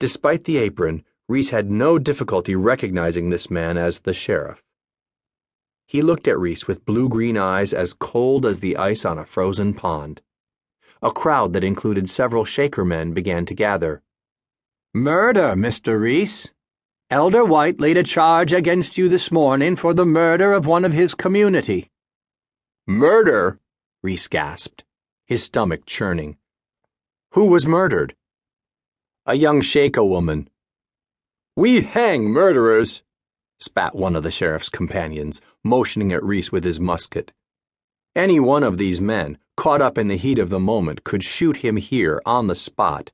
Despite the apron, Rees had no difficulty recognizing this man as the sheriff. He looked at Rees with blue-green eyes as cold as the ice on a frozen pond. A crowd that included several Shaker men began to gather. "Murder, Mr. Rees. Elder White laid a charge against you this morning for the murder of one of his community." "Murder?" Rees gasped, his stomach churning. "Who was murdered?" "A young Shaker woman." "We hang murderers," spat one of the sheriff's companions, motioning at Rees with his musket. Any one of these men, caught up in the heat of the moment, could shoot him here on the spot.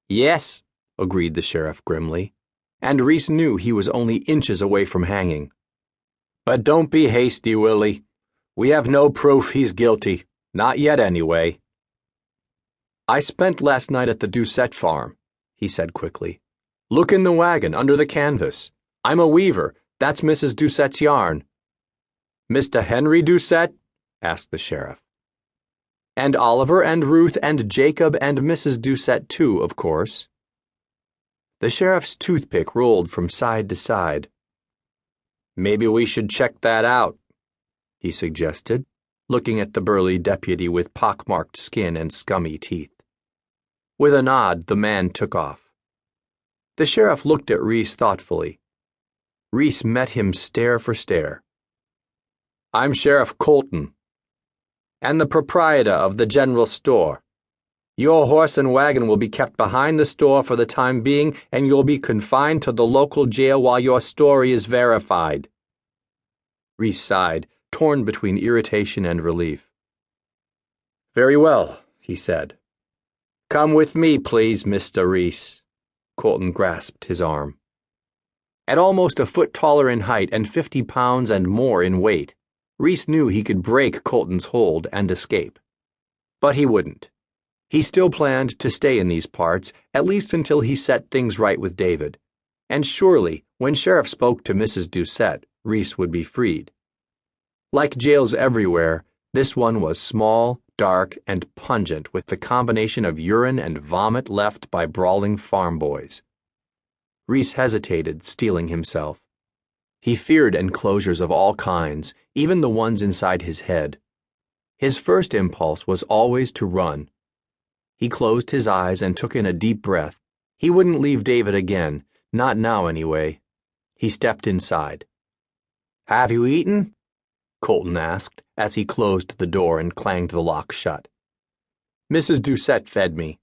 "Yes," agreed the sheriff grimly, and Rees knew he was only inches away from hanging. "But don't be hasty, Willie. We have no proof he's guilty. Not yet, anyway." "I spent last night at the Doucette farm," he said quickly. "Look in the wagon, under the canvas. I'm a weaver. That's Mrs. Doucette's yarn." "Mr. Henry Doucette?" asked the sheriff. "And Oliver and Ruth and Jacob and Mrs. Doucette too, of course." The sheriff's toothpick rolled from side to side. "Maybe we should check that out," he suggested, looking at the burly deputy with pockmarked skin and scummy teeth. With a nod, the man took off. The sheriff looked at Rees thoughtfully. Rees met him stare for stare. "I'm Sheriff Colton, and the proprietor of the general store. Your horse and wagon will be kept behind the store for the time being, and you'll be confined to the local jail while your story is verified." Rees sighed, torn between irritation and relief. "Very well," he said. "Come with me, please, Mr. Rees." Colton grasped his arm. At almost a foot taller in height and 50 pounds and more in weight, Rees knew he could break Colton's hold and escape. But he wouldn't. He still planned to stay in these parts, at least until he set things right with David. And surely, when Sheriff spoke to Mrs. Doucette, Rees would be freed. Like jails everywhere, this one was small, dark, and pungent with the combination of urine and vomit left by brawling farm boys. Rees hesitated, steeling himself. He feared enclosures of all kinds, even the ones inside his head. His first impulse was always to run. He closed his eyes and took in a deep breath. He wouldn't leave David again, not now anyway. He stepped inside. "Have you eaten?" Colton asked, as he closed the door and clanged the lock shut. "Mrs. Doucette fed me,"